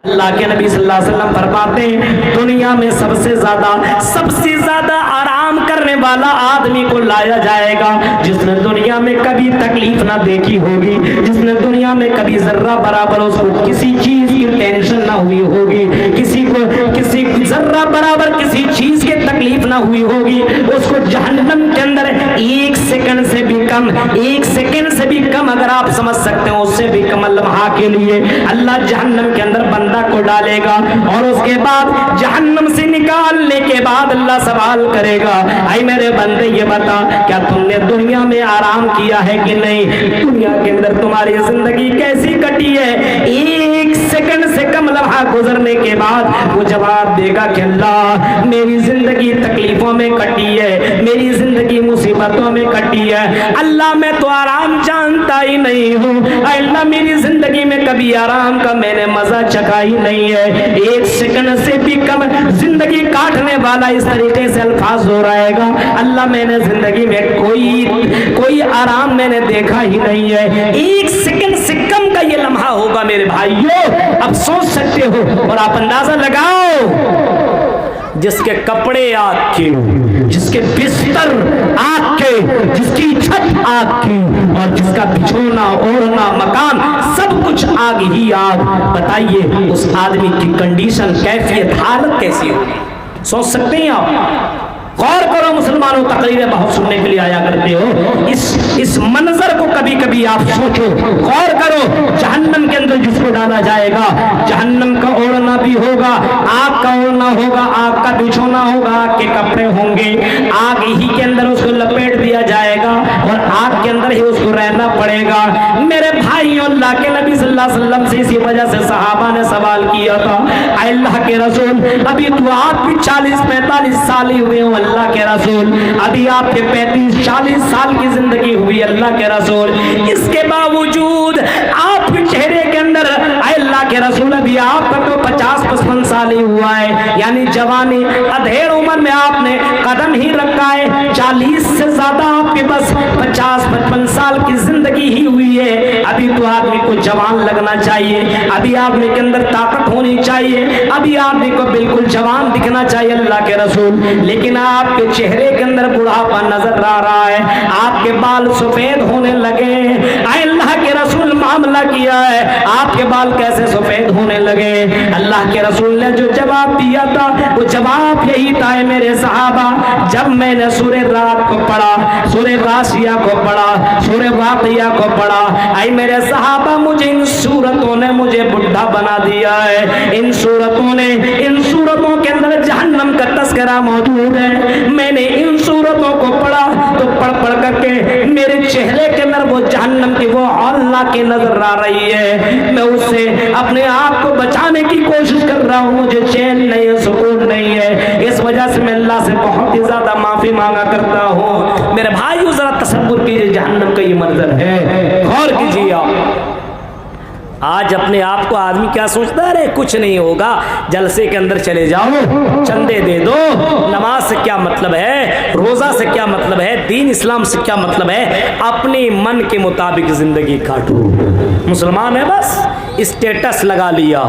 اللہ کے نبی صلی اللہ علیہ وسلم فرماتے ہیں دنیا میں سب سے زیادہ آرام کرنے والا آدمی کو لایا جائے گا جس نے دنیا میں کبھی تکلیف نہ دیکھی ہوگی، جس نے دنیا میں کبھی ذرہ برابر اس کو کسی چیز کی ٹینشن نہ ہوئی ہوگی، کسی ذرہ برابر کسی چیز کی تکلیف نہ ہوئی ہوگی، اس کو جہنم کے اندر ایک سیکنڈ سے بھی کم اگر آپ سمجھ سکتے ہیں، اس سے بھی کم لمحہ کے لیے اللہ جہنم کے اندر بندہ کو ڈالے گا، اور اس کے بعد جہنم سے نکالنے کے بعد اللہ سوال کرے گا، اے میرے بندے یہ بتا کیا تم نے دنیا میں آرام کیا ہے کہ نہیں؟ دنیا کے اندر تمہاری زندگی کیسی کٹی ہے؟ ایک سیکنڈ سے کم لمحہ گزرنے کے بعد وہ جواب دے گا کہ اللہ میری زندگی تکلیفوں میں کٹی ہے، میری زندگی مصیبتوں میں کٹی ہے، اللہ میں تو آرام جانتا ہی نہیں ہوں، اللہ میری زندگی میں کبھی آرام کا میں نے مزہ چکھا ہی نہیں ہے۔ ایک سیکنڈ سے بھی کم زندگی کاٹنے والا اس طریقے سے الفاظ ہو رہے گا، اللہ میں نے زندگی میں کوئی آرام میں نے دیکھا ہی نہیں ہے، ایک سیکنڈ سے کم کا یہ لمحہ ہوگا میرے بھائیوں۔ اب سوچ سکتے ہو اور آپ اندازہ لگاؤ، جس کے کپڑے آگ کے، جس کے بستر آگ کے، جس کی چھت آگ کی، اور جس کا بچھونا اوڑھنا مکان سب کچھ آگ ہی آگ، بتائیے اس آدمی کی کنڈیشن، کیفیت، حالت کیسی ہوگی؟ سوچ سکتے ہیں آپ؟ غور کرو مسلمانوں، تقریریں بہت سننے کے لیے آیا کرتے ہو، اس منظر کو کبھی کبھی آپ سوچو، غور کرو، جہنم کے اندر جس کو ڈالا جائے گا، جہنم کا اوڑھنا بھی ہوگا، آگ کا اوڑھنا ہوگا، آگ کا بچھونا ہوگا، آگ کے کپڑے ہوں گے، آگ ہی کے اندر اس کو لپیٹ دیا جائے گا اور آگ کے اندر ہی اس کو رہنا پڑے گا۔ میرے بھائیوں، اللہ کے نبی صلی اللہ علیہ وسلم سے اسی وجہ سے صحابہ نے سوال کیا تھا، اے اللہ کے رسول ابھی تو آپ بھی 40-45 سال ہی ہوئے ہوں اللہ کے رسول، ابھی آپ کے 35-40 سال کی زندگی ہوئی اللہ کے رسول، اس کے باوجود آپ کے چہرے کے اندر اے اللہ کے رسول ابھی آپ کا تو 50-55 سال ہی ہوا ہے، یعنی جوانی ادھیڑ عمر میں آپ نے قدم ہی رکھا ہے، 40 سے زیادہ آپ کے بس 50-55 سال کی زندگی ہی ہوئی ہے، ابھی تو آدمی کو جوان لگنا چاہیے، ابھی آدمی کے اندر طاقت ہونی چاہیے، ابھی آدمی کو بالکل جوان دکھنا چاہیے اللہ کے رسول، لیکن آپ کے چہرے کے اندر بڑھاپا نظر آ رہا ہے، آپ کے بال سفید ہونے لگے، اے اللہ کے رسول معاملہ کیا ہے، آپ کے بال کیسے سفید ہونے لگے؟ اللہ کے رسول نے جو جواب دیا تھا وہ جواب یہی تھا، میرے صحابہ جب میں نے سورہ رات کو پڑھا، سورہ غاشیہ کو پڑھا، سورہ واقعہ کو پڑھا، اے میرے صحابہ مجھے ان سورتوں نے مجھے بڈھا بنا دیا ہے، ان سورتوں کے اندر جہنم کا تذکرہ موجود ہے، میں نے ان سورتوں کو پڑھا تو پڑھ کر کے میرے چہرے کے اندر وہ جہنم کی وہ اللہ کی نظر آ رہی ہے، میں اس سے اپنے آپ کو بچانے کی کوشش کر رہا ہوں، مجھے چین نہیں ہے، سکون نہیں ہے، اس وجہ سے میں اللہ سے بہت ہی زیادہ معافی مانگا کرتا ہوں۔ میرے بھائیو ذرا تصور کیجئے جہنم کا یہ منظر ہے، غور کیجئے آپ۔ آج اپنے آپ کو آدمی کیا سوچتا ہے، ارے کچھ نہیں ہوگا، جلسے کے اندر چلے جاؤ، چندے دے دو، نماز سے کیا مطلب ہے، روزہ سے کیا مطلب ہے، دین اسلام سے کیا مطلب ہے، اپنے من کے مطابق زندگی کاٹو۔ مسلمان ہے بس اسٹیٹس لگا لیا،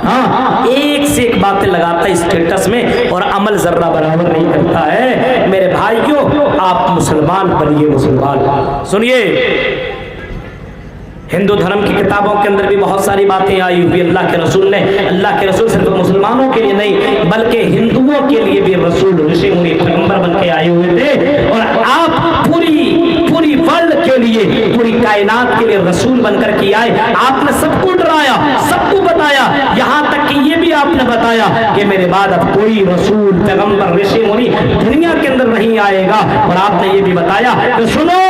ہاں ایک سے ایک باتیں لگاتا ہے اسٹیٹس میں اور عمل ذرہ برابر نہیں کرتا ہے۔ میرے بھائیوں آپ مسلمان بنیے، مسلمان سنیے، ہندو دھرم کی کتابوں کے اندر بھی بہت ساری باتیں آئی ہوئی، اللہ کے رسول صرف مسلمانوں کے لیے نہیں بلکہ ہندوؤں کے لیے بھی رسول رشی منی پیغمبر بن کے آئے ہوئے تھے، اور آپ پوری ورلڈ کے لیے، پوری کائنات کے لیے رسول بن کر کے آئے، آپ نے سب کو ڈرایا، سب کو بتایا، یہاں تک کہ یہ بھی آپ نے بتایا کہ میرے بعد اب کوئی رسول پیغمبر رشی منی دنیا کے اندر نہیں آئے گا، اور آپ نے یہ بھی بتایا کہ سنو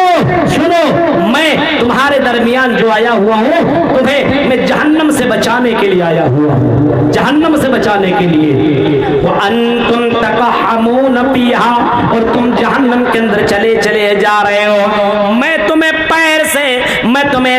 میں تمہارے درمیان جو آیا ہوا ہوں تمہیں میں جہنم سے بچانے کے لیے آیا ہوا ہوں، جہنم سے بچانے کے لیے، وَأَنْتُمْ تَقَحَمُونَ فِيهَا، اور تم جہنم کے اندر چلے جا رہے ہو، میں تمہیں پیر سے، میں تمہیں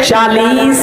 40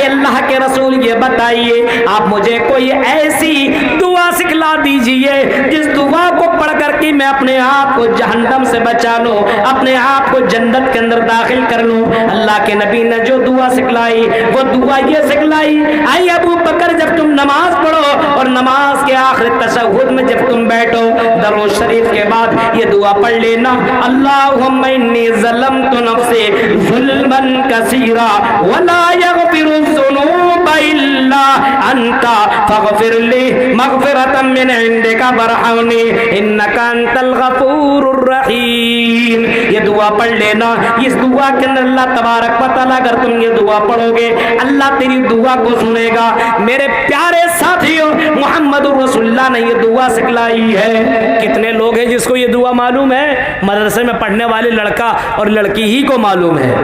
اے اللہ کے رسول یہ بتائیے آپ مجھے کوئی ایسی دعا سکھلا دیجئے جس دعا کو پڑھ کر کے میں اپنے آپ کو جہنم سے بچا لوں، اپنے آپ کو جنت کے اندر داخل کر لوں۔ اللہ کے نبی نے جو دعا سکھلائی وہ دعا یہ سکھلائی، اے ابو بکر جب تم نماز پڑھو اور نماز کے آخر تشہد میں جب تم بیٹھو درود شریف کے بعد یہ دعا پڑھ لینا، اللہم انی ظلمت نفسی ظلما کثیرا ولا یغفر الذنوب الا انت فاغفر لی مغفرۃ من عندک وارحمنی انک انت الغفور الرحیم۔ یہ دعا پڑھ لینا، اس دعا کے اندر اللہ تبارک و تعالیٰ اگر تم یہ دعا پڑھو گے اللہ تیری دعا کو سنے گا۔ میرے پیارے ساتھیوں محمد رسول اللہ نے یہ دعا سکھلائی ہے۔ کتنے لوگ ہیں جس کو یہ دعا معلوم ہے؟ مدرسے میں پڑھنے والے لڑکا اور لڑکی ہی کو معلوم ہے،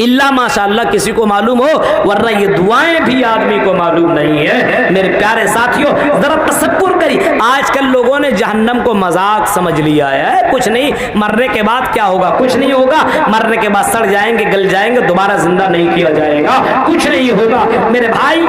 اللہ ماشاءاللہ کسی کو معلوم ہو، ورنہ یہ دعائیں بھی آدمی کو معلوم نہیں ہے۔ میرے پیارے ساتھیوں ذرا تصور کریے، آج کل لوگوں نے جہنم کو مذاق سمجھ لیا ہے، کچھ نہیں، مرنے کے بعد کیا ہوگا؟ کچھ نہیں ہوگا، مرنے کے بعد سڑ جائیں گے، گل جائیں گے، دوبارہ زندہ نہیں کیا جائے گا، کچھ نہیں ہوگا۔ میرے بھائیوں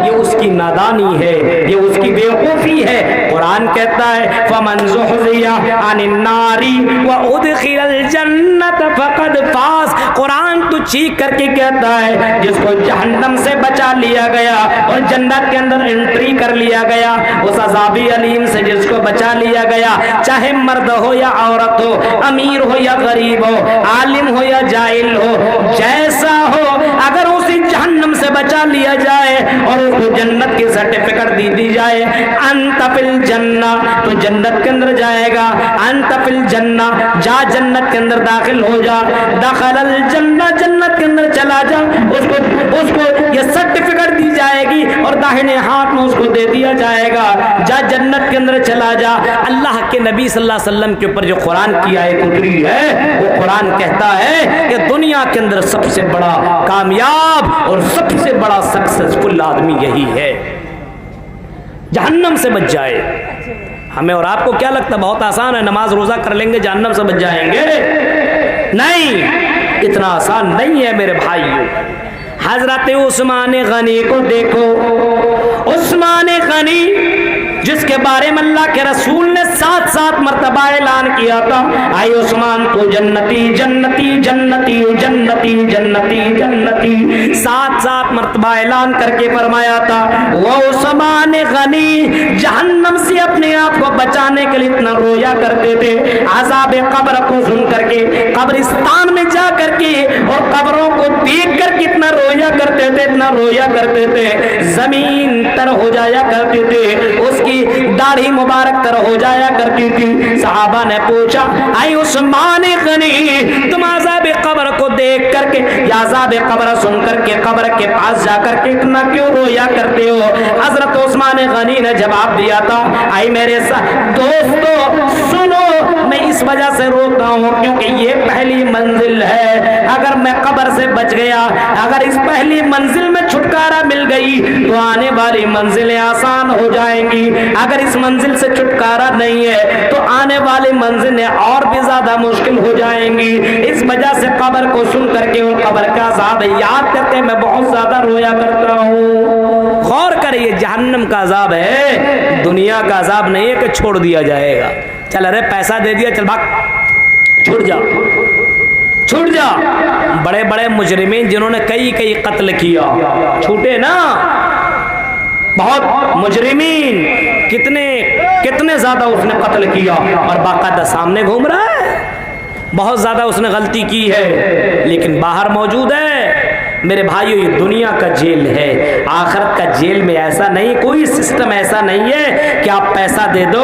یہ اس کی نادانی ہے، یہ اس کی بیوقوفی ہے۔ قرآن کہتا ہے فَمَنْ زُحْزِحَ عَنِ النَّارِ وَأُدْخِلَ الْجَنَّةَ فَقَدْ فَازَ۔ قرآن تو چیخ کر کے کہتا ہے جس کو جہنم سے بچا لیا گیا اور جنت کے اندر انٹری کر لیا گیا، اس عذاب علیم سے جس کو بچا لیا گیا، چاہے مرد ہو یا عورت ہو، امیر ہو یا غریب ہو، عالم ہو یا جاہل ہو، جیسا ہو، اگر اسے جہنم سے بچا لیا جائے اور اس کو جنت کی سرٹیفکیٹ دی جائے، انت فی الجنہ، تو جنت کے اندر جائے گا، انت فی الجنہ، جا جنت کے اندر داخل ہو جا، دخل الجنہ، جنت کے اندر چلا جا، اس کو یہ سرٹیفکیٹ دی جائے گی اور داہنے ہاتھ میں اس کو دے دیا جائے گا، جا جنت کے اندر چلا جا۔ اللہ کے نبی صلی اللہ علیہ وسلم کے اوپر جو قرآن کی آیت اتری ہے وہ قرآن کہتا ہے کہ دنیا کے اندر سب سے بڑا کامیاب اور سب سے بڑا سکسیسفل آدمی یہی ہے، جہنم سے بچ جائے۔ ہمیں اور آپ کو کیا لگتا ہے بہت آسان ہے، نماز روزہ کر لیں گے جہنم سے بچ جائیں گے؟ نہیں، اتنا آسان نہیں ہے میرے بھائیوں۔ حضرت عثمان غنی کو دیکھو، عثمان غنی جس کے بارے میں اللہ کے رسول نے 7 مرتبہ اعلان کیا تھا، اے عثمان تو جنتی جنتی جنتی جنتی جنتی جنتی، 7 مرتبہ اعلان کر کے فرمایا تھا۔ وہ عثمان غنی جہنم سے اپنے آپ کو بچانے کے لیے اتنا رویا کرتے تھے، عذاب قبر کو سن کر کے، قبرستان میں جا کر کے اور قبروں کو دیکھ کر کے اتنا رویا کرتے تھے، اتنا رویا کرتے تھے، زمین تر ہو جایا کرتی تھی، اس کی داڑھی مبارک تر ہو جایا کرتی تھی۔ صحابہ نے پوچھا اے عثمان غنی تم عذاب قبر کو دیکھ کر کے یا عذاب قبر سن کر کے قبر کے پاس جا کر کے اتنا کیوں رویا کرتے ہو؟ حضرت عثمان غنی نے جواب دیا تھا اے میرے دوستو سنو، میں اس وجہ سے روتا ہوں کیونکہ یہ پہلی منزل ہے، اگر میں قبر سے بچ گیا، اگر اس پہلی منزل میں چھٹکارا مل گئی تو آنے والی منزلیں آسان ہو جائیں گی، اگر اس منزل سے چھٹکارا نہیں ہے تو آنے والی منزلیں اور بھی زیادہ مشکل ہو جائیں گی۔ اس وجہ سے قبر کو سن کر کے اور قبر کا عذاب یاد کرتے میں بہت زیادہ رویا کرتا ہوں۔ غور کریے، جہنم کا عذاب ہے، دنیا کا عذاب نہیں ہے کہ چھوڑ دیا جائے گا، چل ارے پیسہ دے دیا چل بھاگ، چھوٹ جا چھوٹ جا۔ بڑے بڑے مجرمین جنہوں نے کئی قتل کیا چھوٹے نا، بہت مجرمین کتنے زیادہ اس نے قتل کیا اور باقاعدہ سامنے گھوم رہا ہے، بہت زیادہ اس نے غلطی کی ہے لیکن باہر موجود ہے۔ میرے بھائیو یہ دنیا کا جیل ہے، آخرت کا جیل میں ایسا نہیں، کوئی سسٹم ایسا نہیں ہے کہ آپ پیسہ دے دو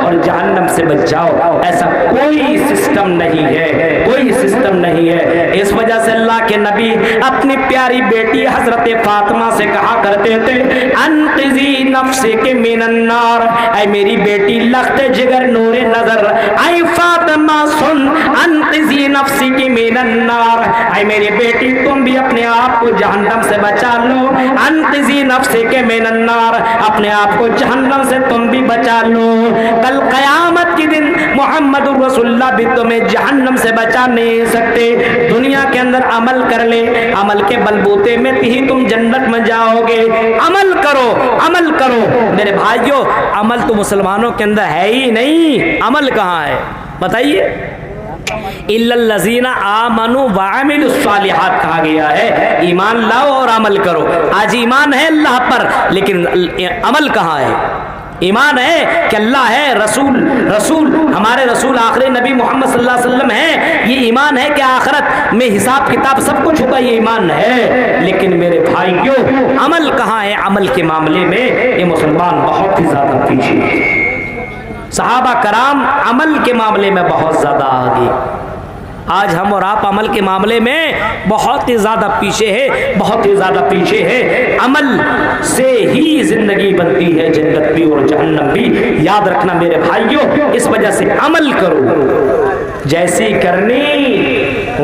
اور جہنم سے بچ جاؤ، ایسا کوئی سسٹم نہیں ہے، کوئی سسٹم نہیں ہے۔ اس وجہ سے اللہ کے نبی اپنی پیاری بیٹی حضرت فاطمہ سے کہا کرتے تھے انقذی نفسک من النار، اے میری بیٹی لخت جگر نور نظر، اے فاطمہ سن انقذی نفسک من النار، اے میری بیٹی تم بھی اپنے اپنے آپ کو جہنم سے بچا لو، انقذی نفسک من النار، اپنے آپ کو جہنم سے تم بھی بچا لو، کل قیامت کے دن محمد رسول اللہ بھی تمہیں جہنم سے بچا نہیں سکتے۔ دنیا کے اندر عمل کر لے، عمل کے بلبوتے میں ہی تم جنت میں جاؤ گے۔ عمل کرو، عمل کرو میرے بھائیو، عمل تو مسلمانوں کے اندر ہے ہی نہیں، عمل کہاں ہے بتائیے؟ الا الذین آمنوا وعملوا الصالحات کہا گیا ہے، ایمان لاؤ اور عمل کرو۔ آج ایمان ہے اللہ پر لیکن عمل کہاں ہے؟ ایمان ہے کہ اللہ ہے، رسول ہمارے رسول آخری نبی محمد صلی اللہ علیہ وسلم ہے، یہ ایمان ہے کہ آخرت میں حساب کتاب سب کچھ ہوگا، یہ ایمان ہے۔ لیکن میرے بھائیوں عمل کہاں ہے؟ عمل کے معاملے میں یہ مسلمان بہت ہی زیادہ پیچھے ہیں۔ صحابہ کرام عمل کے معاملے میں بہت زیادہ آگے، آج ہم اور آپ عمل کے معاملے میں بہت ہی زیادہ پیچھے ہے، بہت ہی زیادہ پیچھے ہے۔ عمل سے ہی زندگی بنتی ہے، جنت بھی اور جہنم بھی، یاد رکھنا میرے بھائیوں۔ اس وجہ سے عمل کرو، جیسی کرنی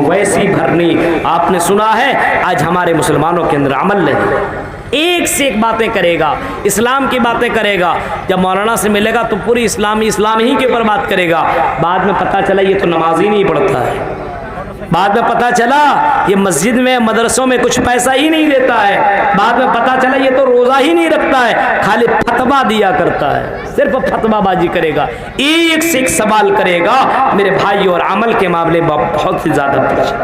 ویسی بھرنی۔ آپ نے سنا ہے آج ہمارے مسلمانوں کے اندر عمل نہیں، ایک سے ایک باتیں کرے گا، اسلام کی باتیں کرے گا، جب مولانا سے ملے گا تو پوری اسلام ہی کے اوپر بات کرے گا، بعد میں پتہ چلا یہ تو نماز ہی نہیں پڑھتا ہے، بعد میں پتہ چلا یہ مسجد میں مدرسوں میں کچھ پیسہ ہی نہیں دیتا ہے، بعد میں پتہ چلا یہ تو روزہ ہی نہیں رکھتا ہے، خالی فتویٰ دیا کرتا ہے، صرف فتویٰ بازی کرے گا، ایک سے ایک سوال کرے گا میرے بھائی، اور عمل کے معاملے میں بہت ہی زیادہ پیچھے۔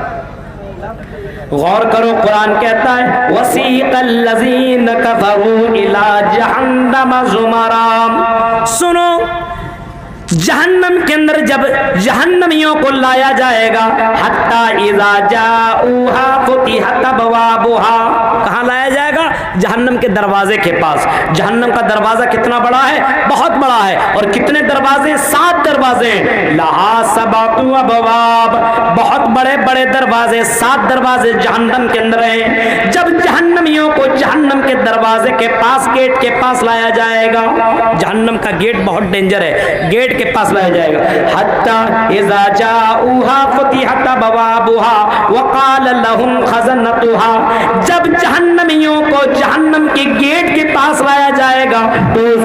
غور کرو، قرآن کہتا ہے وَسِيقَ الَّذِينَ كَفَرُوا إِلَىٰ جَهَنَّمَ زُمَرًا، سنو جہنم کے اندر جب جہنمیوں کو لایا جائے گا، حَتَّى إِذَا جَاءُوهَا فُتِحَتْ أَبْوَابُهَا، کہاں لایا جائے گا؟ جہنم کے دروازے کے پاس۔ جہنم کا دروازہ کتنا بڑا ہے؟ بہت بڑا ہے، اور کتنے دروازے؟ 7 دروازے، لَهَا سَبْعَةُ أَبْوَابٍ، بہت بڑے بڑے دروازے، 7 دروازے جہنم کے اندر ہیں۔ جب جہنمیوں کو جہنم کے دروازے کے پاس، گیٹ کے پاس لایا جائے گا، جہنم کا گیٹ بہت ڈینجر ہے، گیٹ کے پاس لایا جائے گا، حتی اذا جاؤها فتحت ابوابها وقال لهم خزنتها، جب جہنمیوں کو جہنم کے گیٹ کے پاس لایا جائے گا تو اس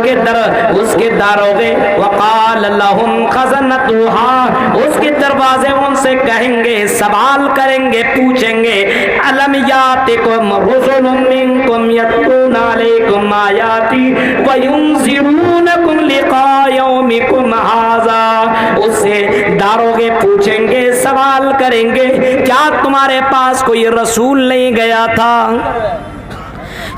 کے داروغے وقال لهم خزنتها، اس کے دروازے ان سے کہیں گے، سوال کریں گے، پوچھیں گے، الم یاتکم رسل منکم یتلون علیکم آیاتی وینذرونکم لقاء یومکم ہذا، اس سے داروغے پوچھیں گے، سوال کریں گے، کیا تمہارے پاس کوئی رسول نہیں گیا تھا؟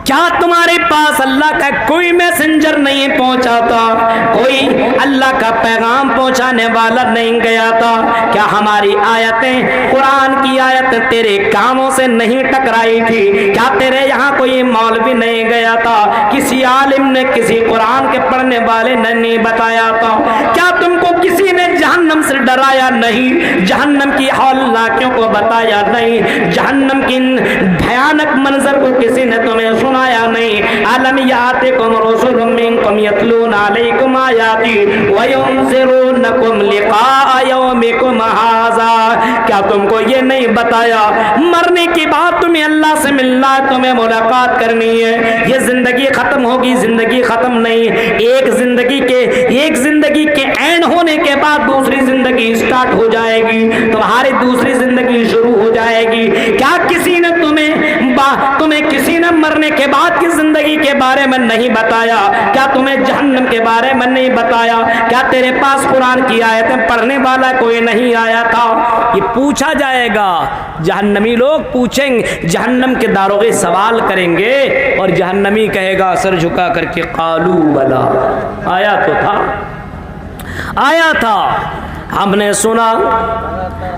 کیا تمہارے پاس اللہ کا کوئی میسنجر نہیں پہنچا تھا؟ کوئی اللہ کا پیغام پہنچانے والا نہیں گیا تھا؟ کیا ہماری آیتیں، قرآن کی آیتیں تیرے کاموں سے نہیں ٹکرائی تھی؟ کیا تیرے یہاں کوئی مولوی نہیں گیا تھا؟ کسی عالم نے، کسی قرآن کے پڑھنے والے نے نہیں بتایا تھا؟ کیا تم کو کسی نے جہنم سے ڈرایا نہیں؟ جہنم کی ہولناکیوں کو بتایا نہیں؟ جہنم کی بھیانک منظر کو کسی نے تمہیں سنایا نہیں؟ الم یاتکم رسل منکم یتلون علیکم آیاتی وینذرونکم لقاء یومکم ھذا، کیا تم کو یہ نہیں بتایا مرنے کے بعد تمہیں اللہ سے ملنا ہے، تمہیں ملاقات کرنی ہے، یہ زندگی ختم ہوگی، زندگی ختم نہیں، ایک زندگی کے عین ہونے کے بعد دوسری زندگی سٹارٹ ہو جائے گی، تمہاری دوسری زندگی شروع ہو جائے گی۔ کیا کسی نے تمہیں کسی نے مرنے کے بعد کی زندگی کے بارے میں نہیں بتایا؟ کیا تمہیں جہنم کے بارے میں نہیں بتایا؟ کیا تیرے پاس قرآن کی آیتیں پڑھنے والا کوئی نہیں آیا تھا؟ یہ پوچھا جائے گا، جہنمی لوگ پوچھیں گے، جہنم کے داروغے سوال کریں گے، اور جہنمی کہے گا سر جھکا کر کے قالو بلا، آیا تو تھا، آیا تھا، ہم نے سنا،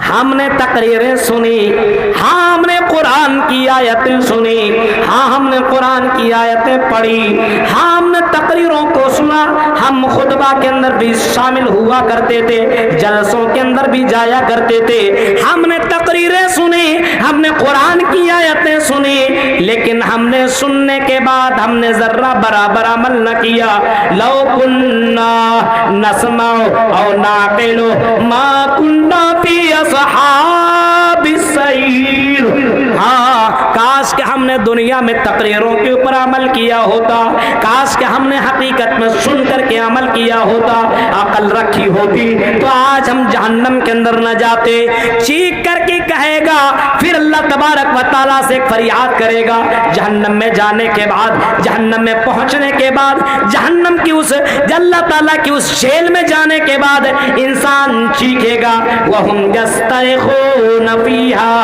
ہم نے تقریریں سنی، ہاں ہم نے قرآن کی آیتیں سنی، ہاں ہم نے قرآن کی آیتیں پڑھی، ہاں ہم نے تقریروں کو سنا، ہم خطبہ کے اندر بھی شامل ہوا کرتے تھے، جلسوں کے اندر بھی جایا کرتے تھے، ہم نے تقریریں سنی، ہم نے قرآن کی آیتیں سنی، لیکن ہم نے سننے کے بعد ہم نے ذرہ برابر عمل نہ کیا۔ لو کننا نسمع او نعقل ما کننا فی اصحاب السعیر، ہاں نے دنیا میں تقریروں کے اوپر عمل کیا ہوتا, کاش کہ ہم نے حقیقت میں سن کر کے عمل کیا ہوتا, عقل رکھی ہوتی تو آج ہم جہنم کے اندر نہ جاتے. چیخ کر کے کہے گا, پھر اللہ تبارک و تعالیٰ سے ایک فریاد کرے گا. جہنم میں جانے کے بعد, جہنم میں پہنچنے کے بعد, جہنم کی اس اللہ تعالیٰ کی اس جیل میں جانے کے بعد انسان چیخے گا, وَهُمْ يَسْتَرِخُونَ فِيهَا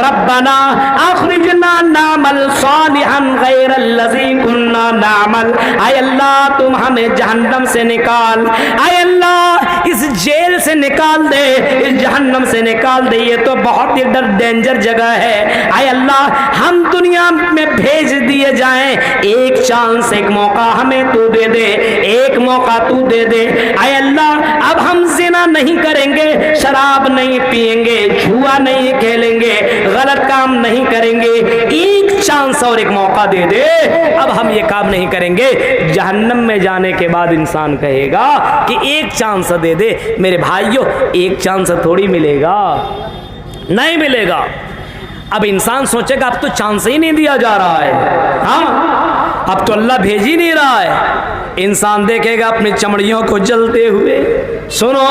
رَبَّنَا أَخْرِجْنَا نَعْمَلْ صَالِحًا غَيْرَ الَّذِي كُنَّا نَعْمَلْ. اے اللہ تم ہمیں جہنم سے نکال, اے اللہ اس جیل سے نکال دے, اس جہنم سے نکال دے, یہ تو بہت ہی ڈینجر جگہ ہے. اے اللہ ہم دنیا میں بھیج دیے جائیں, ایک چانس, ایک موقع ہمیں تو دے دے, ایک موقع تو دے دے. اے اللہ اب ہم زنا نہیں کریں گے, شراب نہیں پیئیں گے, جھوا نہیں کھیلیں گے, غلط کام نہیں کریں گے, ایک چانس اور ایک موقع دے دے, اب ہم یہ کام نہیں کریں گے. جہنم میں جانے کے بعد انسان کہے گا کہ ایک چانس دے دے. میرے بھائیو ایک چانس تھوڑی ملے گا, نہیں ملے گا. اب انسان سوچے گا اب تو چانس ہی نہیں دیا جا رہا ہے, ہاں اب تو اللہ بھیج ہی نہیں رہا ہے. انسان دیکھے گا اپنی چمڑیوں کو جلتے ہوئے. سنو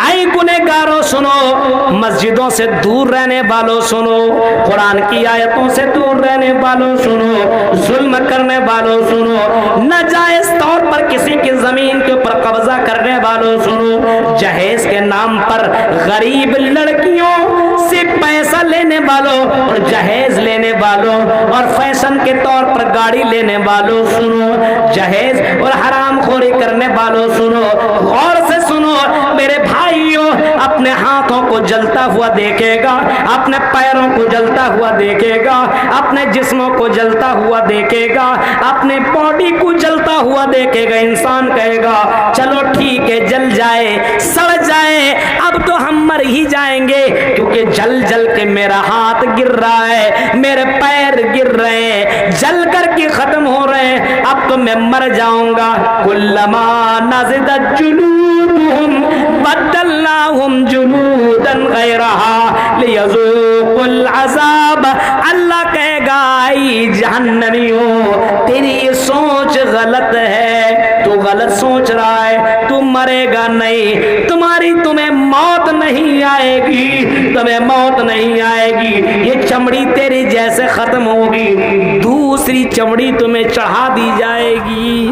اے گنہگاروں سنو, مسجدوں سے دور رہنے والوں سنو, قرآن کی آیتوں سے دور رہنے والوں سنو, ظلم کرنے والوں سنو, ناجائز طور پر کسی کی زمین کے اوپر قبضہ کرنے والوں سنو, جہیز کے نام پر غریب لڑکیوں سے پیسہ لینے والوں اور جہیز لینے والوں اور فیشن کے طور پر گاڑی لینے والوں سنو, جہیز اور حرام خوری کرنے والوں سنو, غور سے سنو میرے بھائیوں. اپنے ہاتھوں کو جلتا ہوا دیکھے گا, اپنے پیروں کو جلتا ہوا دیکھے گا, اپنے جسموں کو جلتا ہوا دیکھے گا, اپنے باڈی کو جلتا ہوا دیکھے گا. انسان کہے گا چلو ٹھیک ہے, جل جائے, سڑ جائے, اب تو ہم مر ہی جائیں گے, کیونکہ جل جل کے میرا ہاتھ گر رہا ہے, میرے پیر گر رہے ہیں, جل کر کے ختم ہو رہے ہیں, اب تو میں مر جاؤں گا. کلما نضجت جلودہم بدلناہم جلودا غیرہا لیذوقوا العذاب. اللہ کہے گا اے جہنمیوں تیری یہ سوچ غلط ہے, تو غلط سوچ رہا ہے, تو مرے گا نہیں, تمہیں موت نہیں آئے گی, تمہیں موت نہیں آئے گی. یہ چمڑی تیری جیسے ختم ہوگی, دوسری چمڑی تمہیں چڑھا دی جائے گی.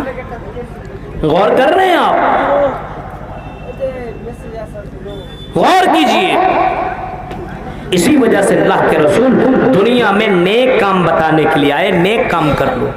غور کر رہے ہیں آپ, غور کیجئے. اسی وجہ سے اللہ کے رسول دنیا میں نیک کام بتانے کے لیے آئے. نیک کام کر لو,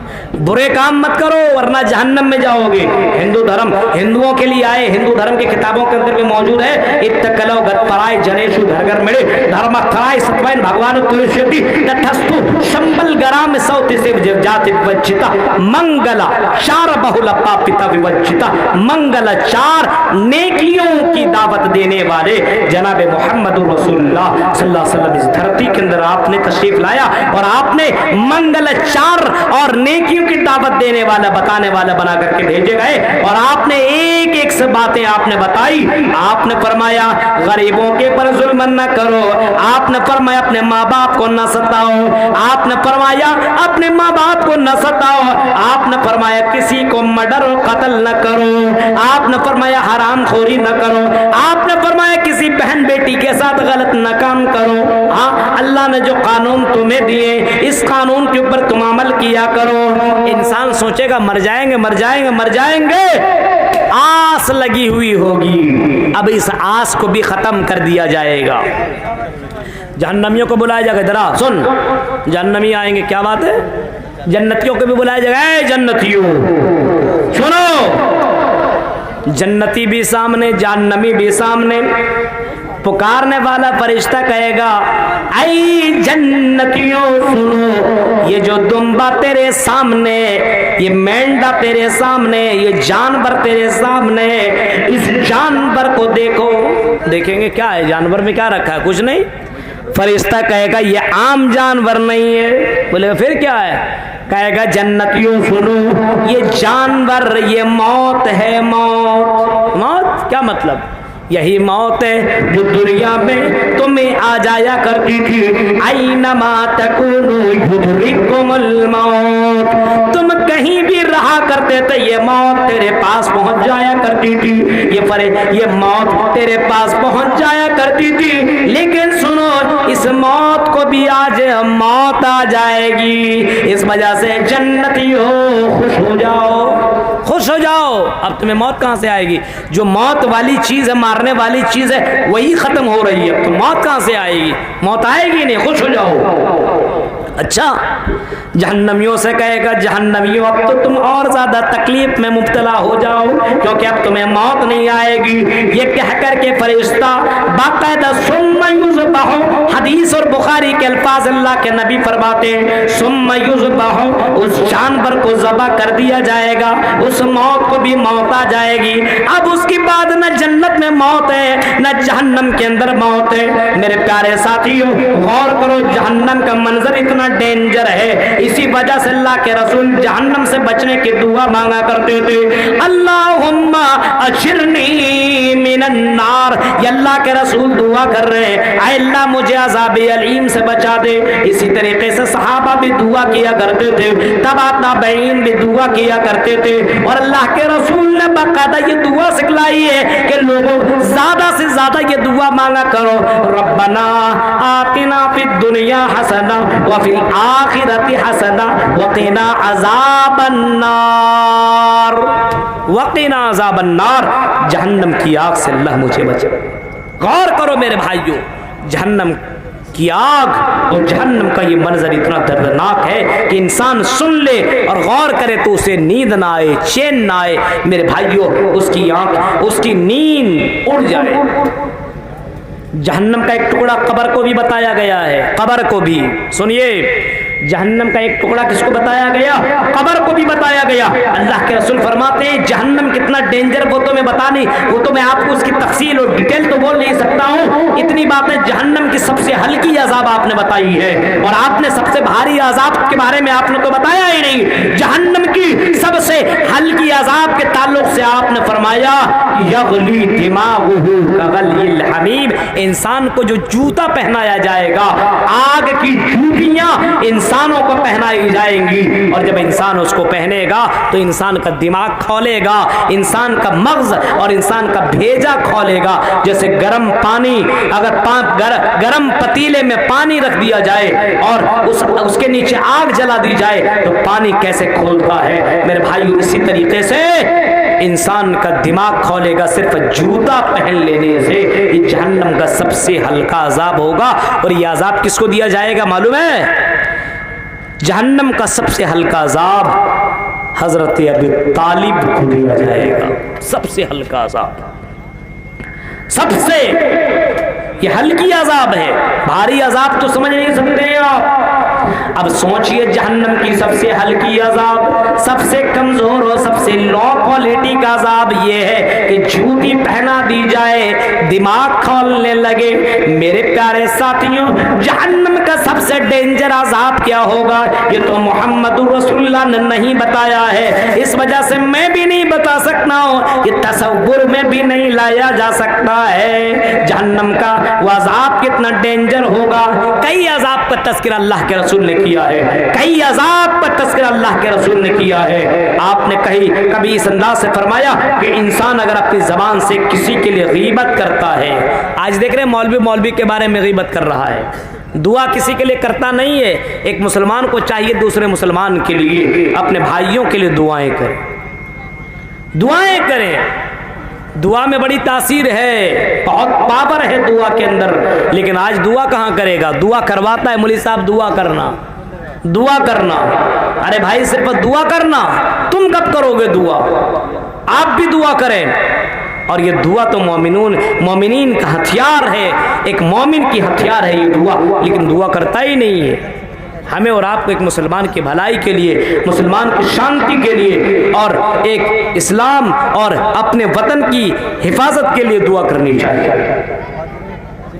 برے کام مت کرو ورنہ جہنم میں جاؤ گے. ہندو دھرم ہندوؤں کے لیے آئے, ہندو دھرم کی کتابوں کے اندر بھی موجود ہے. اتکلو گتپرائے جنیشو گھر گھر مڑے دھرم تھرائے ستوین بھگوان تلشتی تٹھستو شمبل گرام سوتی سے جاتی وچتا منگلا چار بہلا پاپتا وچتا. منگلا چار نیکیوں کی دعوت دینے والے جناب محمد رسول اللہ صلی اللہ علیہ وسلم اس دھرتی کے اندر آپ نے تشریف لایا اور آپ نے منگل چار اور نیکیوں کی دعوت دینے والا بتانے والا بنا کر کے بھیجے گئے. اور آپ نے ایک ایک سے باتیں آپ نے بتائی. آپ نے فرمایا غریبوں کے پر ظلم نہ کرو, آپ نے فرمایا اپنے ماں باپ کو نہ ستاؤ, آپ نے فرمایا اپنے ماں باپ کو نہ ستاؤ, آپ نے فرمایا کسی کو مرڈر اور قتل نہ کرو, آپ نے فرمایا حرام خوری نہ کرو, آپ نے فرمایا کسی بہن بیٹی کے ساتھ غلط نہ کام کرو. ہاں اللہ نے جو قانون تمہیں دیے اس قانون کے اوپر تم عمل کیا کرو. انسان سوچے گا مر جائیں گے, مر جائیں گے, مر جائیں گے, آس لگی ہوئی ہوگی. اب اس آس کو بھی ختم کر دیا جائے گا. جہنمیوں کو بلایا جائے گا, ذرا سن, جہنمی آئیں گے, کیا بات ہے, جنتیوں کو بھی بلایا جائے گا, اے جنتیوں سنو. جنتی بھی سامنے, جہنمی بھی سامنے. پکارنے والا فرشتہ کہے گا اے جنتیوں سنو, یہ جو دمبا تیرے سامنے, یہ مینڈا تیرے سامنے, یہ جانور تیرے سامنے, اس جانور کو دیکھو. دیکھیں گے کیا ہے جانور میں, کیا رکھا ہے, کچھ نہیں. فرشتہ کہے گا یہ عام جانور نہیں ہے. بولے گا پھر کیا ہے, کہے گا جنتیوں سنو, یہ جانور, یہ موت ہے. موت, موت کیا مطلب, یہی موت ہے جو دنیا میں تمہیں آ جایا کرتی تھی. اینما تکونوا یدرککم الموت. تم کہیں بھی رہا کرتے تھے یہ موت تیرے پاس پہنچ جایا کرتی تھی. یہ موت تیرے پاس پہنچ جایا کرتی تھی. لیکن سنو اس موت کو بھی آج موت آ جائے گی. اس وجہ سے جنتی ہو خوش ہو جاؤ, خوش ہو جاؤ. اب تمہیں موت کہاں سے آئے گی؟ جو موت والی چیز ہے, مارنے والی چیز ہے, وہی ختم ہو رہی ہے. اب تو موت کہاں سے آئے گی؟ موت آئے گی نہیں, خوش ہو جاؤ. اچھا جہنمیوں سے کہے گا جہنمیوں اب تو تم اور زیادہ تکلیف میں مبتلا ہو جاؤ کیونکہ اب تمہیں موت نہیں آئے گی. یہ کہہ کر کے فرشتہ باقاعدہ ثم یذبح, حدیث اور بخاری کے الفاظ اللہ کے نبی فرماتے ہیں ثم یذبح, اس جانور کو ذبح کر دیا جائے گا, اس موت کو بھی موت آ جائے گی. اب اس کے بعد نہ جنت میں موت ہے نہ جہنم کے اندر موت ہے. میرے پیارے ساتھیوں غور کرو, جہنم کا منظر اتنا ڈینجر ہے. اسی وجہ سے اللہ کے رسول جہنم سے بچنے کی دعا مانگا کرتے تھے, اللہم اجرنی من النار. یہ اللہ کے رسول دعا کر رہے ہیں اے اللہ مجھے عذاب علیم سے بچا دے. اسی طریقے سے صحابہ بھی دعا کیا کرتے تھے, تبع تابعین بھی دعا کیا کرتے تھے, اور اللہ کے رسول نے باقاعدہ یہ دعا سکھلائی ہے کہ لوگوں زیادہ سے زیادہ یہ دعا مانگا کرو, ربنا آتنا فی الدنیا حسنہ وفی الآخرۃ حسنہ وقنا عذاب النار. وقنا عذاب النار, جہنم کی آگ سے اللہ مجھے بچا. غور کرو میرے بھائیوں, جہنم کی آگ اور جہنم کا یہ منظر اتنا دردناک ہے کہ انسان سن لے اور غور کرے تو اسے نیند نہ آئے, چین نہ آئے. میرے بھائیوں اس کی آنکھ, اس کی نیند اڑ جائے. جہنم کا ایک ٹکڑا قبر کو بھی بتایا گیا ہے, قبر کو بھی سنیے, جہنم کا ایک ٹکڑا کس کو بتایا گیا؟ قبر کو بھی بتایا گیا. اللہ کے رسول فرماتے ہیں جہنم کتنا ڈینجر وہ تو میں بتا نہیں, وہ تو میں آپ کو اس کی تفصیل اور ڈیٹیل تو بول نہیں سکتا ہوں. اتنی بات ہے جہنم کی سب سے ہلکی عذاب آپ نے بتائی ہے, اور آپ نے سب سے بھاری عذاب کے بارے میں آپ نے تو بتایا ہی نہیں. جہنم کی سب سے ہلکی عذاب کے تعلق سے آپ نے فرمایا یغلی دماغہ کغلی الحمیم, انسان کو جو جوتا پہنایا جائے گا, آگ کی جوتیاں انسانوں کو پہنائی جائیں گی, اور جب انسان اس کو پہنے گا تو انسان کا دماغ کھولے گا, انسان کا مغز اور انسان کا بھیجا کھولے گا. جیسے گرم پانی, اگر گرم پتیلے میں پانی رکھ دیا جائے اور اس کے نیچے آگ جلا دی جائے تو پانی کیسے کھولتا ہے میرے بھائیو, اسی طریقے سے انسان کا دماغ کھولے گا صرف جوتا پہن لینے سے. یہ جہنم کا سب سے ہلکا عذاب ہوگا, اور یہ عذاب کس کو دیا جائے گا معلوم ہے؟ جہنم کا سب سے ہلکا عذاب حضرت ابی طالب کو دیا جائے گا. سب سے ہلکا عذاب, سب سے یہ ہلکی عذاب ہے, بھاری عذاب تو سمجھ نہیں سکتے ہیں آپ. اب سوچئے جہنم کی سب سے ہلکی عذاب, سب سے کمزور اور سب سے لو کوالٹی کا عذاب یہ ہے کہ جوتی پہنا دی جائے, دماغ کھولنے لگے. میرے پیارے ساتھیوں جہنم کا سب سے ڈینجر عذاب کیا ہوگا یہ تو محمد رسول اللہ نے نہیں بتایا ہے, اس وجہ سے میں بھی نہیں بتا سکتا ہوں, یہ تصور میں بھی نہیں لایا جا سکتا ہے. جہنم کا وہ عذاب کتنا ڈینجر ہوگا. کئی عذاب کا تذکرہ اللہ کے رسول نے کیا ہے, کئی عذاب پر تذکرہ اللہ کے رسول نے کیا ہے. آپ نے کبھی اس انداز سے فرمایا کہ انسان اگر اپنی زبان سے کسی کے لیے غیبت کرتا ہے, آج دیکھ رہے ہیں مولوی کے بارے میں غیبت کر رہا ہے, دعا کسی کے لیے کرتا نہیں ہے. ایک مسلمان کو چاہیے دوسرے مسلمان کے لیے, اپنے بھائیوں کے لیے دعائیں کریں, دعائیں کریں. دعا میں بڑی تاثیر ہے, بہت پاور ہے دعا کے اندر. لیکن آج دعا کہاں کرے گا؟ دعا کرواتا ہے مولوی صاحب, دعا کرنا, دعا کرنا. ارے بھائی صرف دعا کرنا, تم کب کرو گے دعا؟ آپ بھی دعا کریں. اور یہ دعا تو مومنین کا ہتھیار ہے, ایک مومن کی ہتھیار ہے یہ دعا, لیکن دعا کرتا ہی نہیں ہے. ہمیں اور آپ کو ایک مسلمان کی بھلائی کے لیے, مسلمان کی شانتی کے لیے, اور ایک اسلام اور اپنے وطن کی حفاظت کے لیے دعا کرنی چاہیے.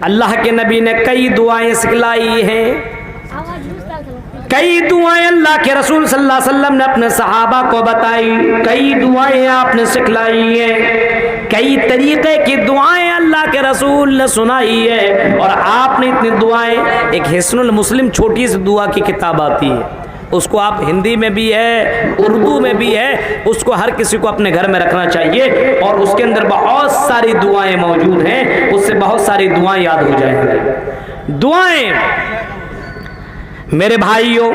اللہ کے نبی نے کئی دعائیں سکھلائی ہیں, کئی دعائیں اللہ کے رسول صلی اللہ علیہ وسلم نے اپنے صحابہ کو بتائی, کئی دعائیں آپ نے سکھلائی ہیں, کئی طریقے کی دعائیں اللہ اللہ کے رسول نے سنائی ہے اور آپ نے اتنی دعائیں. ایک حصن المسلم چھوٹی سی دعا کی کتاب آتی ہے, اس کو آپ ہندی میں بھی ہے, اردو میں بھی ہے, اس کو ہر کسی کو اپنے گھر میں رکھنا چاہیے, اور اس کے اندر بہت ساری دعائیں موجود ہیں, اس سے بہت ساری دعائیں یاد ہو جائیں گی. دعائیں میرے بھائیوں,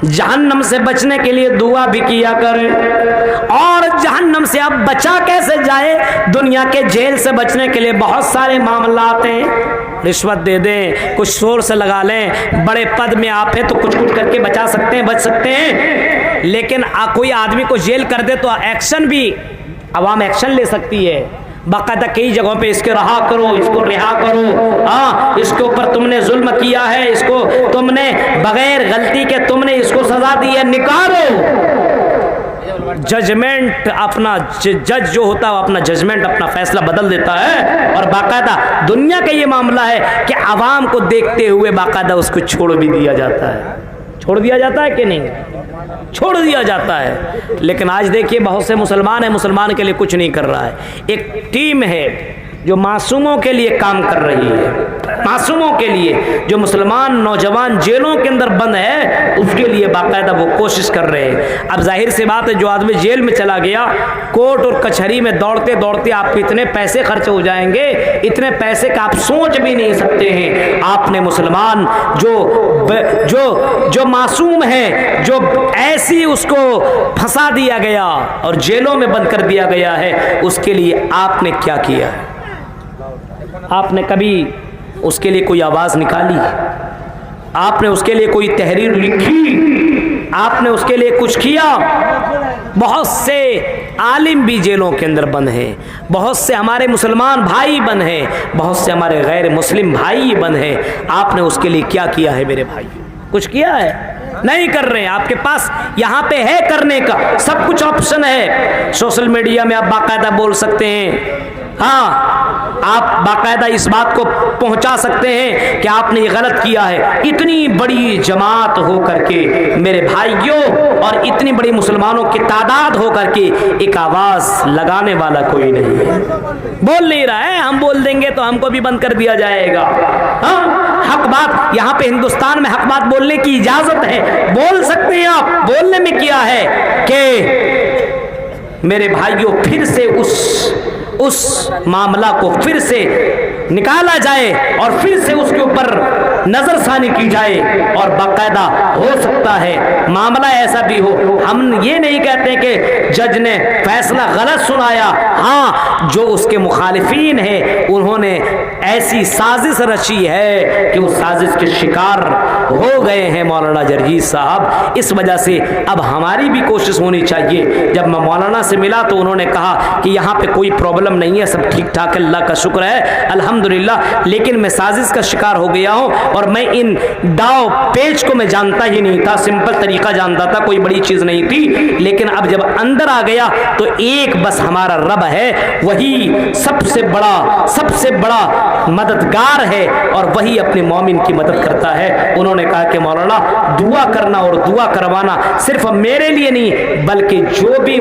جہنم سے بچنے کے لیے دعا بھی کیا کریں. اور جہنم سے اب بچا کیسے جائے, دنیا کے جیل سے بچنے کے لیے بہت سارے معاملات ہیں. رشوت دے دیں, کچھ شور سے لگا لیں, بڑے پد میں آپ ہیں تو کچھ کر کے بچا سکتے ہیں, بچ سکتے ہیں. لیکن کوئی آدمی کو جیل کر دے تو ایکشن بھی, عوام ایکشن لے سکتی ہے. باقاعدہ کئی جگہوں پہ اس کے رہا کرو, اس کو رہا کرو, ہاں اس کے اوپر تم نے ظلم کیا ہے, اس کو تم نے بغیر غلطی کے تم نے اس کو سزا دی ہے, نکالو. ججمنٹ اپنا جج جو ہوتا ہے وہ اپنا ججمنٹ اپنا فیصلہ بدل دیتا ہے. اور باقاعدہ دنیا کا یہ معاملہ ہے کہ عوام کو دیکھتے ہوئے باقاعدہ اس کو چھوڑ بھی دیا جاتا ہے. چھوڑ دیا جاتا ہے کہ نہیں؟ چھوڑ دیا جاتا ہے. لیکن آج دیکھیے بہت سے مسلمان ہیں, مسلمان کے لیے کچھ نہیں کر رہا ہے. ایک ٹیم ہے جو معصوموں کے لیے کام کر رہی ہے, معصوموں کے لیے. جو مسلمان نوجوان جیلوں کے اندر بند ہے اس کے لیے باقاعدہ وہ کوشش کر رہے ہیں. اب ظاہر سی بات ہے, جو آدمی جیل میں چلا گیا, کورٹ اور کچہری میں دوڑتے دوڑتے آپ کے اتنے پیسے خرچ ہو جائیں گے, اتنے پیسے کا آپ سوچ بھی نہیں سکتے ہیں. آپ نے مسلمان جو معصوم ہے, جو ایسی اس کو پھنسا دیا گیا اور جیلوں میں بند کر دیا گیا ہے, اس کے لیے آپ نے کیا کیا ہے؟ آپ نے کبھی اس کے لیے کوئی آواز نکالی؟ آپ نے اس کے لیے کوئی تحریر لکھی؟ آپ نے اس کے لیے کچھ کیا؟ بہت سے عالم بھی جیلوں کے اندر بند ہیں, بہت سے ہمارے مسلمان بھائی بند ہیں, بہت سے ہمارے غیر مسلم بھائی بند ہیں. آپ نے اس کے لیے کیا کیا ہے میرے بھائی؟ کچھ کیا ہے؟ نہیں کر رہے ہیں. آپ کے پاس یہاں پہ ہے کرنے کا سب کچھ آپشن ہے. سوشل میڈیا میں آپ باقاعدہ بول سکتے ہیں, ہاں آپ باقاعدہ اس بات کو پہنچا سکتے ہیں کہ آپ نے یہ غلط کیا ہے. اتنی بڑی جماعت ہو کر کے میرے بھائیوں, اور اتنی بڑی مسلمانوں کی تعداد ہو کر کے ایک آواز لگانے والا کوئی نہیں ہے. بول نہیں رہا ہے, ہم بول دیں گے تو ہم کو بھی بند کر دیا جائے گا. ہاں حق بات یہاں پہ ہندوستان میں حق بات بولنے کی اجازت ہے, بول سکتے ہیں آپ. بولنے میں کیا ہے کہ میرے بھائیوں پھر سے اس معاملہ کو پھر سے نکالا جائے اور پھر سے اس کے اوپر نظر ثانی کی جائے, اور باقاعدہ ہو سکتا ہے معاملہ ایسا بھی ہو. ہم یہ نہیں کہتے کہ جج نے فیصلہ غلط سنایا, ہاں جو اس کے مخالفین ہیں انہوں نے ایسی سازش رچی ہے کہ اس سازش کے شکار ہو گئے ہیں مولانا جرجیز صاحب. اس وجہ سے اب ہماری بھی کوشش ہونی چاہیے. جب میں مولانا سے ملا تو انہوں نے کہا کہ یہاں پہ کوئی پرابلم نہیں ہے, سب ٹھیک ٹھاک, اللہ کا شکر ہے الحمدللہ, لیکن میں سازش کا شکار ہو گیا ہوں اور میں ان داؤ پیچ کو میں جانتا ہی نہیں تھا. سمپل طریقہ جانتا تھا, کوئی بڑی چیز نہیں تھی. لیکن اب جب اندر آ گیا تو ایک بس ہمارا رب ہے, وہی سب سے بڑا مددگار ہے اور وہی اپنے مومن کی مدد کرتا ہے. انہوں نے کہا کہ مولانا دعا کرنا اور دعا کروانا صرف میرے لیے نہیں بلکہ جو بھی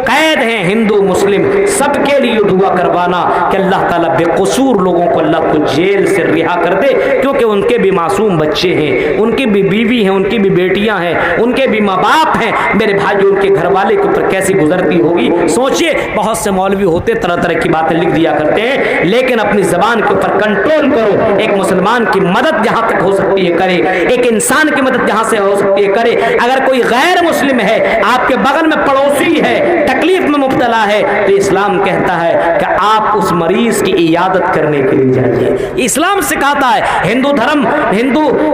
قید ہیں ہندو مسلم سب کے لیے دعا کروانا کہ اللہ تعالیٰ بے قصور لوگوں کو اللہ کو جیل سے رہا کر دے, کیونکہ ان کے بھی معصوم بچے ہیں, ان کی بھی بیوی ہیں, ان کی بھی بیٹیاں ہیں, ان کے بھی ماں باپ ہیں. میرے بھائی ان کے گھر والے کے اوپر کیسی گزرتی ہوگی سوچئے. بہت سے مولوی ہوتے طرح طرح کی باتیں لکھ دیا کرتے ہیں, لیکن اپنی زبان کے اوپر کنٹرول کرو. ایک مسلمان کی مدد جہاں تک ہو سکتی ہے کرے, ایک انسان کی مدد جہاں سے ہو سکتی ہے کرے. اگر کوئی غیر مسلم ہے, آپ کے بغل میں پڑوسی ہے, تکلیف میں مبتلا ہے, تو اسلام کہتا ہے کہ آپ اس مریض کی عیادت کرنے کے لیے جائیے. اسلام سکھاتا ہے. ہندو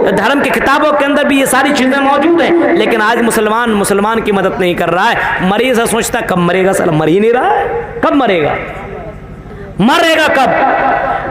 دھرم کی کتابوں کے اندر بھی یہ ساری چیزیں موجود ہیں, لیکن آج مسلمان کی مدد نہیں کر رہا ہے. مریض ہے سوچتا کب مرے گا, سال مر ہی نہیں رہا ہے, کب مرے گا کب.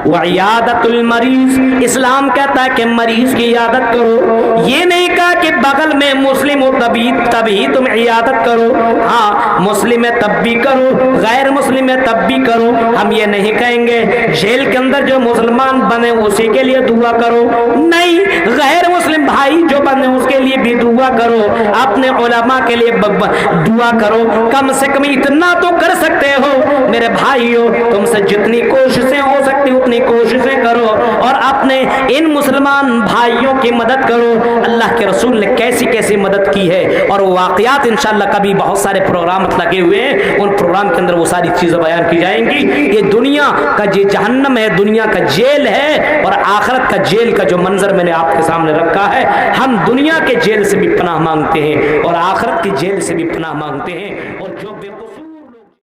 وعیادت المریض, اسلام کہتا ہے کہ مریض کی عیادت کرو. یہ نہیں کہا کہ بغل میں مسلم ہو تبھی تم عیادت کرو, ہاں مسلم ہے تب بھی کرو, غیر مسلم ہے تب بھی کرو. ہم یہ نہیں کہیں گے جیل کے اندر جو مسلمان بنے اسی کے لیے دعا کرو, نہیں, غیر مسلم بھائی جو بنے اس کے لیے بھی دعا کرو, اپنے علماء کے لیے دعا کرو. کم سے کم اتنا تو کر سکتے ہو میرے بھائیو, تم سے جتنی کوششیں ہو سکتی اتنی کوششیں کرو اور اپنے ان مسلمان بھائیوں کی مدد کرو۔ اللہ کے رسول نے کیسی کیسی مدد کی ہے اور وہ واقعات انشاءاللہ کبھی بہت سارے پروگرامات لگے ہوئے ہیں، ان پروگرام کے اندر وہ ساری چیزیں بیان کی جائیں گی۔ یہ دنیا کا یہ جہنم ہے، دنیا کا جیل ہے، اور آخرت کا جیل کا جو منظر میں نے آپ کے سامنے رکھا ہے، ہم دنیا کے جیل سے بھی پناہ مانگتے ہیں اور آخرت کے جیل سے بھی پناہ مانگتے ہیں، اور جو